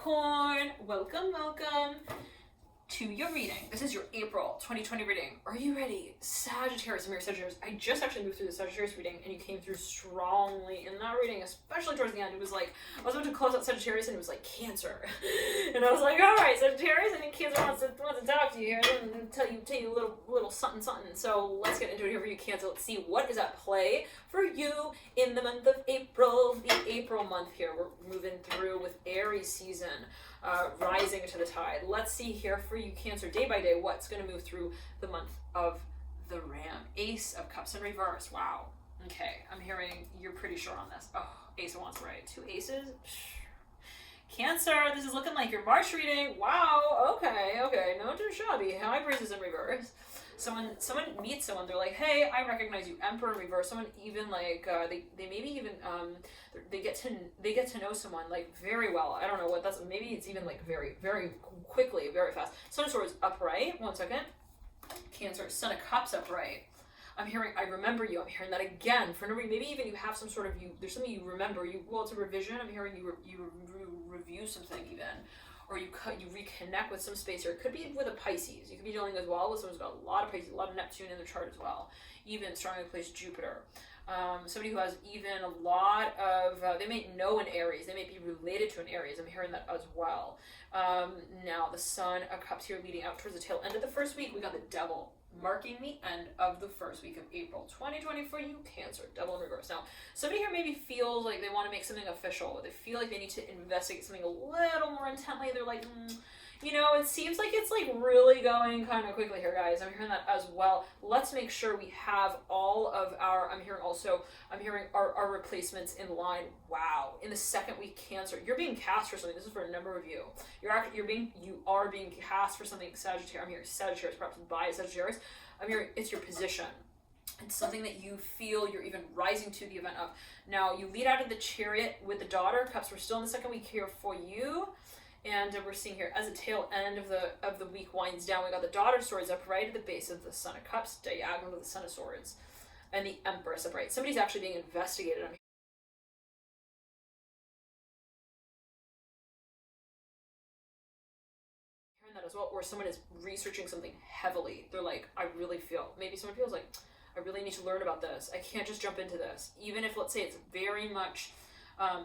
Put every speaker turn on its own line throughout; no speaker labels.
Capricorn, welcome to your reading. This is your April 2020 reading. Are you ready? Sagittarius, I'm your Sagittarius. I just actually moved through the Sagittarius reading and you came through strongly in that reading, especially towards the end. It was like, I was about to close out Sagittarius and it was like Cancer. And I was like, all right, Sagittarius, I think Cancer wants to talk to you here and tell you a little something. So let's get into it here for you, Cancer. Let's see what is at play for you in the month of April, the April month here. We're moving through with Aries season. Rising to the tide. Let's see here for you, Cancer, day by day, what's going to move through the month of the Ram. Ace of Cups in reverse. Wow. Okay, I'm hearing you're pretty sure on this. Oh, Ace of Wands, right. 2 aces. Cancer, this is looking like your March reading. Wow, okay, no too shabby. High Breeze is in reverse. Someone meets someone, they're like, hey, I recognize you. Emperor in reverse. Someone even like they maybe even they get to know someone like very well. I don't know what that's. Maybe it's even like very quickly, very fast. Sun of Swords upright. 1 second. Cancer, Son of Cups upright. I'm hearing I remember you. I'm hearing that again. For no reason, maybe even you have some sort of there's something you remember. Well, it's a revision. I'm hearing you review something even. Or you reconnect with some space, or it could be with a Pisces. You could be dealing as well with someone who's got a lot of Pisces, a lot of Neptune in their chart as well. Even strongly placed Jupiter. Somebody who has even a lot of, they may know an Aries. They may be related to an Aries. I'm hearing that as well. Now the Son of Cups here leading out towards the tail end of the first week. We got the Devil marking the end of the first week of April 2020 for you, Cancer. Devil in reverse. Now, somebody here maybe feels like they want to make something official. They feel like they need to investigate something a little more intently. They're like, it seems like it's like really going kind of quickly here, guys. I'm hearing that as well. Let's make sure we have all of our, I'm hearing our replacements in line. Wow. In the second week, Cancer, you're being cast for something. This is for a number of you. You are being cast for something, Sagittarius. I'm hearing Sagittarius, perhaps by Sagittarius. I'm hearing it's your position. It's something that you feel you're even rising to the event of. Now, you lead out of the Chariot with the Daughter of Cups. We're still in the second week here for you. And we're seeing here, as the tail end of the week winds down, we got the Daughter of Swords up right at the base of the Son of Cups, diagonal to the Son of Swords, and the Empress up right. Somebody's actually being investigated. I'm hearing that as well, or someone is researching something heavily. They're like, maybe someone feels like, I really need to learn about this. I can't just jump into this. Even if, let's say, it's very much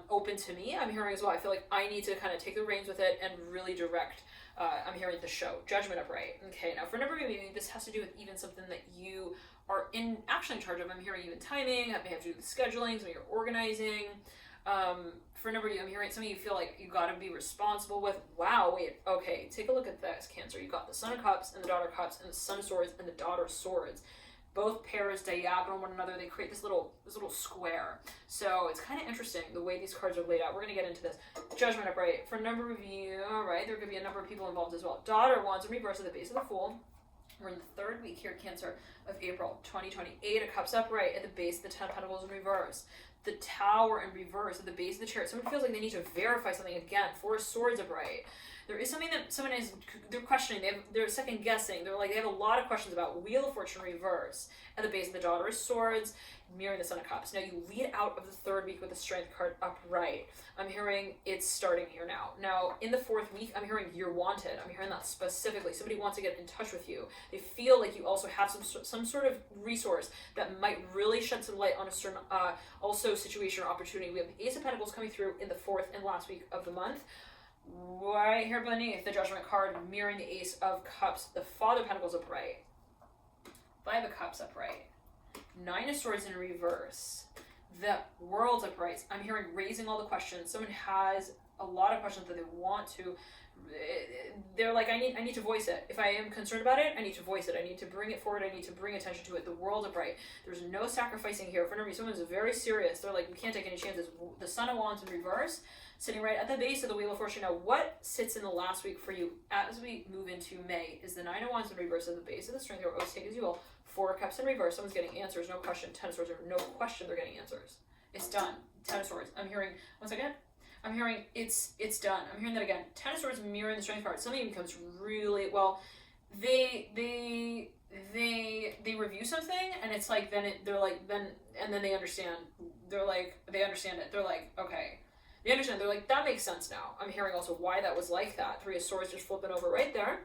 open to me, I'm hearing as well, I feel like I need to kind of take the reins with it and really direct, I'm hearing the show. Judgment upright. Okay, now for a number of you, maybe this has to do with even something that you are actually in charge of. I'm hearing even timing, that may have to do with scheduling, some of your organizing. For a number of you, I'm hearing some of you feel like you got to be responsible with, wow, wait, okay, take a look at this, Cancer. You got the Son of Cups and the Daughter of Cups and the Son of Swords and the Daughter of Swords. Both pairs diagonal one another. They create this little square. So it's kind of interesting the way these cards are laid out. We're going to get into this. Judgment upright. For a number of you, all right, there could be a number of people involved as well. Daughter of Wands in reverse at the base of the Fool. We're in the third week here, Cancer, of April 2020. 8 of Cups upright at the base of the 10 of Pentacles in reverse. The Tower in reverse at the base of the Chariot. Someone feels like they need to verify something again. 4 of Swords upright. There is something that they're questioning, they're second guessing, they have a lot of questions about. Wheel of Fortune reverse at the base of the Daughter of Swords, mirroring the Son of Cups. Now you lead out of the third week with the Strength card upright. I'm hearing it's starting here now. Now in the fourth week, I'm hearing you're wanted. I'm hearing that specifically. Somebody wants to get in touch with you. They feel like you also have some sort of resource that might really shed some light on a certain also situation or opportunity. We have the Ace of Pentacles coming through in the fourth and last week of the month. Right here beneath the Judgment card, mirroring the Ace of Cups, the Father of Pentacles upright, 5 of Cups upright, 9 of Swords in reverse, the World upright. I'm hearing raising all the questions. Someone has a lot of questions that they want to. They're like, I need to voice it. If I am concerned about it, I need to voice it. I need to bring it forward. I need to bring attention to it. The World upright. There's no sacrificing here. For no reason, someone's very serious. They're like, we can't take any chances. The Son of Wands in reverse, sitting right at the base of the Wheel of Fortune. Now, what sits in the last week for you as we move into May is the 9 of Wands in reverse at the base of the Strength, or always take as you will. 4 of Cups in reverse. Someone's getting answers. No question. 10 of Swords. No question. They're getting answers. It's done. 10 of Swords. I'm hearing. Once again. I'm hearing it's done. I'm hearing that again. 10 of Swords mirroring the Strength card. Something becomes really well. They review something and it's like then they understand. They understand it. They're like, okay. They understand. They're like, that makes sense now. I'm hearing also why that was like that. Three of Swords just flipping over right there.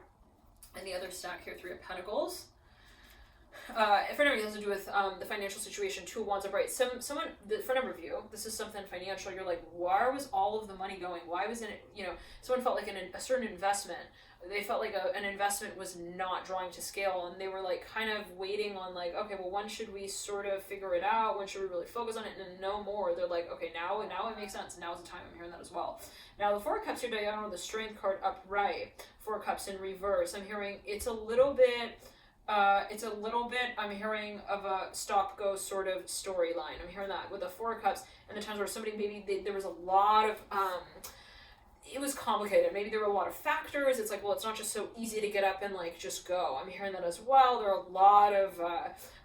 And the other stack here, Three of Pentacles. For a number of you, it has to do with the financial situation. Two of Wands upright. Someone, for a number of you, this is something financial. You're like, where was all of the money going? Why wasn't it, someone felt like a certain investment. They felt like an investment was not drawing to scale, and they were like kind of waiting on like, okay, well, when should we sort of figure it out? When should we really focus on it? And no more. They're like, okay, now it makes sense. Now's the time. I'm hearing that as well. Now the Four of Cups here, diagonal, the Strength card upright. Four of Cups in reverse. I'm hearing it's a little bit, I'm hearing of a stop-go sort of storyline. I'm hearing that with the Four of Cups and the times where somebody there was a lot of, it was complicated. Maybe there were a lot of factors. It's like, well, it's not just so easy to get up and like just go. I'm hearing that as well. There are a lot of,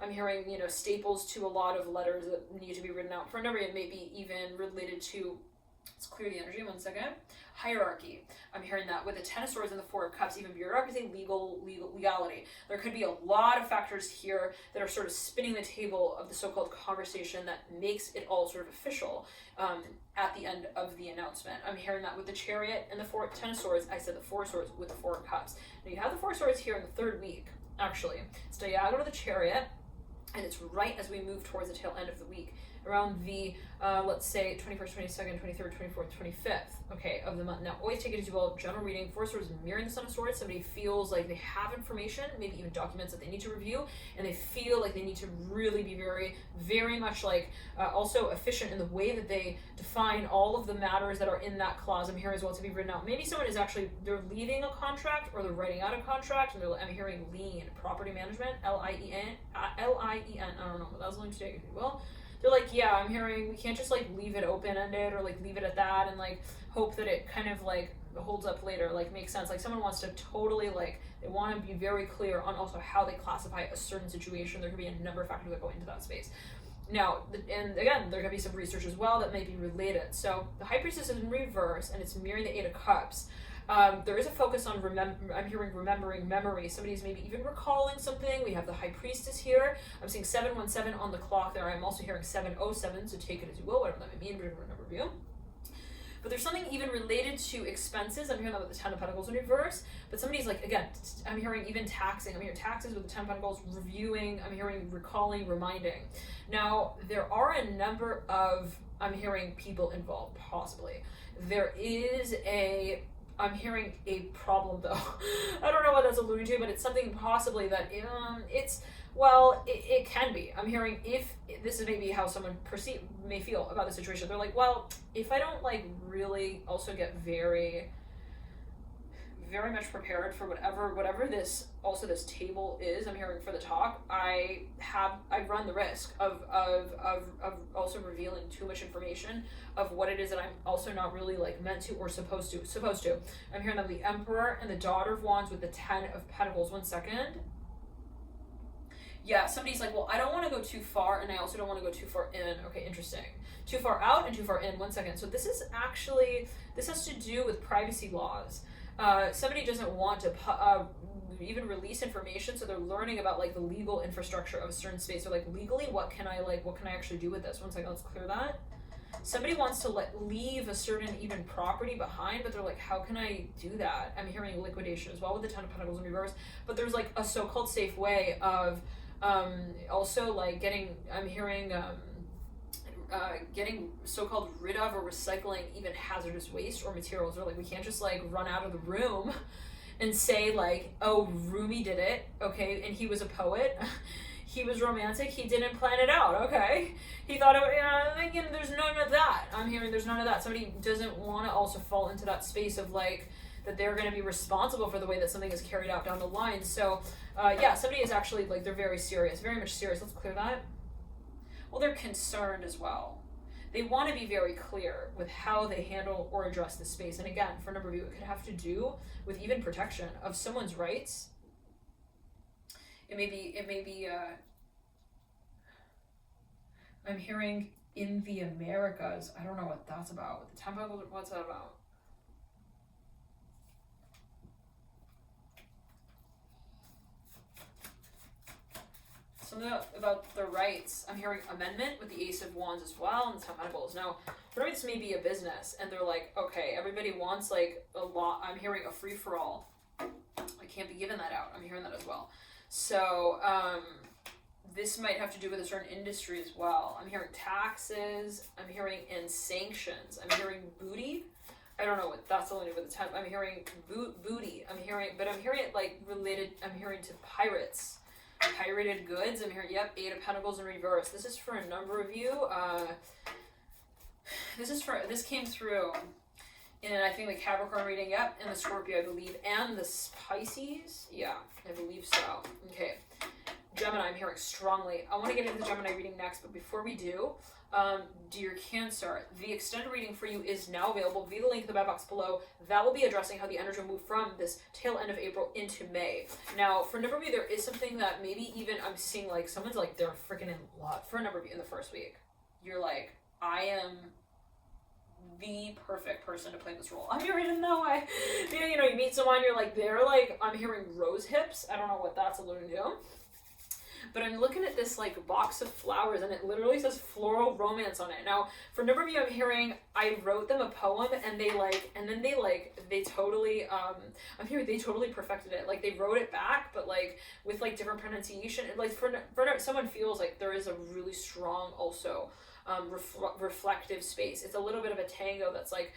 I'm hearing, staples to a lot of letters that need to be written out. For a number, it may be even related to, let's clear the energy, 1 second. Hierarchy. I'm hearing that with the Ten of Swords and the Four of Cups, even bureaucracy, legality. There could be a lot of factors here that are sort of spinning the table of the so-called conversation that makes it all sort of official at the end of the announcement. I'm hearing that with the Chariot and the Ten of Swords. I said the Four of Swords with the Four of Cups. Now you have the Four of Swords here in the third week, actually. It's diagonal to the Chariot, and it's right as we move towards the tail end of the week. Around the, let's say, 21st, 22nd, 23rd, 24th, 25th, okay, of the month. Now, always take it as you will. General reading, Four of Swords mirroring the Son of Swords. Somebody feels like they have information, maybe even documents that they need to review, and they feel like they need to really be very, very much like also efficient in the way that they define all of the matters that are in that clause. I'm hearing as well to be written out. Maybe someone is actually, they're leaving a contract or they're writing out a contract, and I'm hearing lien, property management, L-I-E-N, I don't know what that was going to take, if you will. They're like, yeah, I'm hearing we can't just like leave it open-ended or like leave it at that and like hope that it kind of like holds up later, like makes sense. Like someone wants to totally like, they want to be very clear on also how they classify a certain situation. There could be a number of factors that go into that space. Now, and again, there could be some research as well that may be related. So the High Priestess is in reverse and it's mirroring the Eight of Cups. There is a focus on I'm hearing remembering memory. Somebody's maybe even recalling something. We have the High Priestess here. I'm seeing 717 on the clock there. I'm also hearing 707, so take it as you will, whatever that may mean, whatever number of you. But there's something even related to expenses. I'm hearing that with the Ten of Pentacles in reverse. But somebody's like, again, I'm hearing even taxing. I'm hearing taxes with the Ten of Pentacles, reviewing. I'm hearing recalling, reminding. Now, there are a number of, I'm hearing people involved, possibly. There is I'm hearing a problem though. I don't know what that's alluding to, but it's something possibly that it can be. I'm hearing if this is maybe how someone may feel about the situation. They're like, well, if I don't like really also get very, very much prepared for whatever this table is, I'm hearing for the talk, I run the risk of also revealing too much information of what it is that I'm also not really like meant to or supposed to. I'm hearing that the Emperor and the Daughter of Wands with the Ten of Pentacles. 1 second. Yeah, somebody's like, well, I don't want to go too far, and I also don't want to go too far in. Okay, interesting. Too far out and too far in. 1 second. So this has to do with privacy laws. Somebody doesn't want to even release information, so they're learning about like the legal infrastructure of a certain space. So like legally, what can I actually do with this? 1 second, let's clear that. Somebody wants to leave a certain even property behind, but they're like, how can I do that? I'm hearing liquidation as well with the Ten of Pentacles in reverse, but there's like a so-called safe way of also like getting so-called rid of or recycling even hazardous waste or materials. Or like we can't just like run out of the room and say like, oh, Rumi did it, okay, and he was a poet. He was romantic. He didn't plan it out. Okay, he thought it. Thinking there's none of that. I'm hearing there's none of that. Somebody doesn't want to also fall into that space of like that they're going to be responsible for the way that something is carried out down the line. So, yeah, somebody is actually like they're very serious, very much serious. Let's clear that. Well, they're concerned as well. They want to be very clear with how they handle or address this space. And again, for a number of you, it could have to do with even protection of someone's rights. It may be, I'm hearing in the Americas. I don't know what that's about. With the temple, what's that about? Something about the rights. I'm hearing amendment with the Ace of Wands as well, and the Ten of Pentacles. Now, for me, this may be a business, and they're like, okay, everybody wants like a lot. I'm hearing a free for all. I can't be giving that out. I'm hearing that as well. So this might have to do with a certain industry as well. I'm hearing taxes. I'm hearing and sanctions. I'm hearing booty. I don't know what that's only with the type. I'm hearing booty. I'm hearing it like related. I'm hearing to pirates, pirated goods. I'm hearing, yep, 8 of Pentacles in reverse. This is for a number of you. This came through in, I think, the Capricorn reading, yep, and the Scorpio, I believe, and the Pisces. Yeah, I believe so. Okay. Gemini, I'm hearing strongly. I want to get into the Gemini reading next, but before we do, dear Cancer, the extended reading for you is now available via the link in the buy box below. That will be addressing how the energy will move from this tail end of April into May. Now, for a number of you, there is something that maybe even I'm seeing, like, someone's like, they're freaking in love. For a number of you in the first week, you're like, I am the perfect person to play this role. I'm hearing in that way. You know, you meet someone, you're like, they're like, I'm hearing rose hips. I don't know what that's alluding to. But I'm looking at this like box of flowers, and it literally says floral romance on it. Now, for a number of you, I'm hearing I wrote them a poem, and they totally I'm hearing they totally perfected it. Like they wrote it back, but like with like different pronunciation. And like for someone feels like there is a really strong also reflective space. It's a little bit of a tango that's like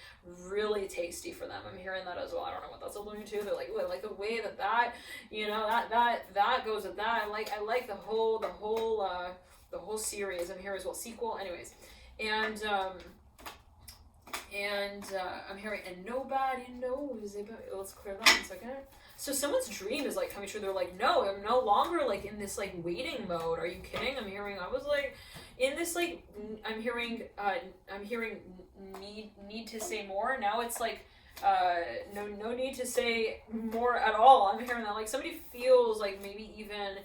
really tasty for them. I'm hearing that as well. I don't know what that's alluding to. They're like, ooh, I like the way that you know, that goes with that. I like the whole series. I'm here as well. Sequel, anyways, and I'm hearing, and nobody knows about. Let's clear that in a second. So someone's dream is like coming true. They're like, no, I'm no longer like in this like waiting mode. Are you kidding? I'm hearing, I was like in this like, I'm hearing need to say more. Now it's like, no need to say more at all. I'm hearing that like somebody feels like maybe even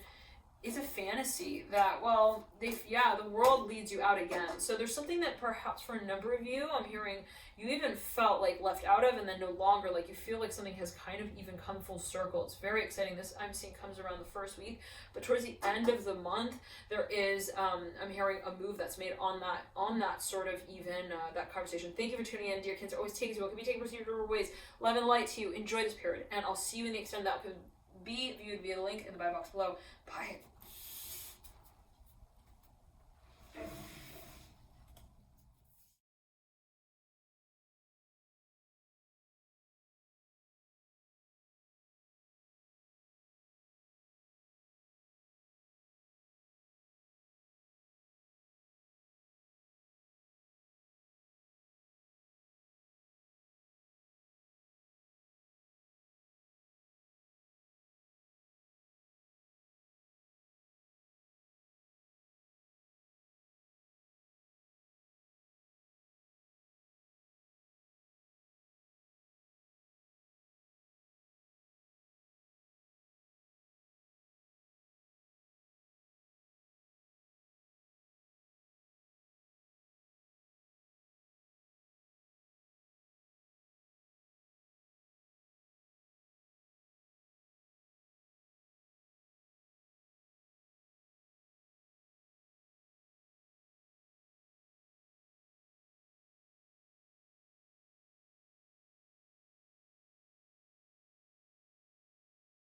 it's a fantasy that, well, the world leads you out again. So there's something that perhaps for a number of you, I'm hearing you even felt like left out of, and then no longer, like you feel like something has kind of even come full circle. It's very exciting. This I'm seeing comes around the first week, but towards the end of the month, there is, I'm hearing a move that's made on that sort of even, that conversation. Thank you for tuning in, dear Cancer. Always take as well. Can be taken for ways. Love and light to you. Enjoy this period, and I'll see you in the extended that could be viewed via the link in the buy box below. Bye.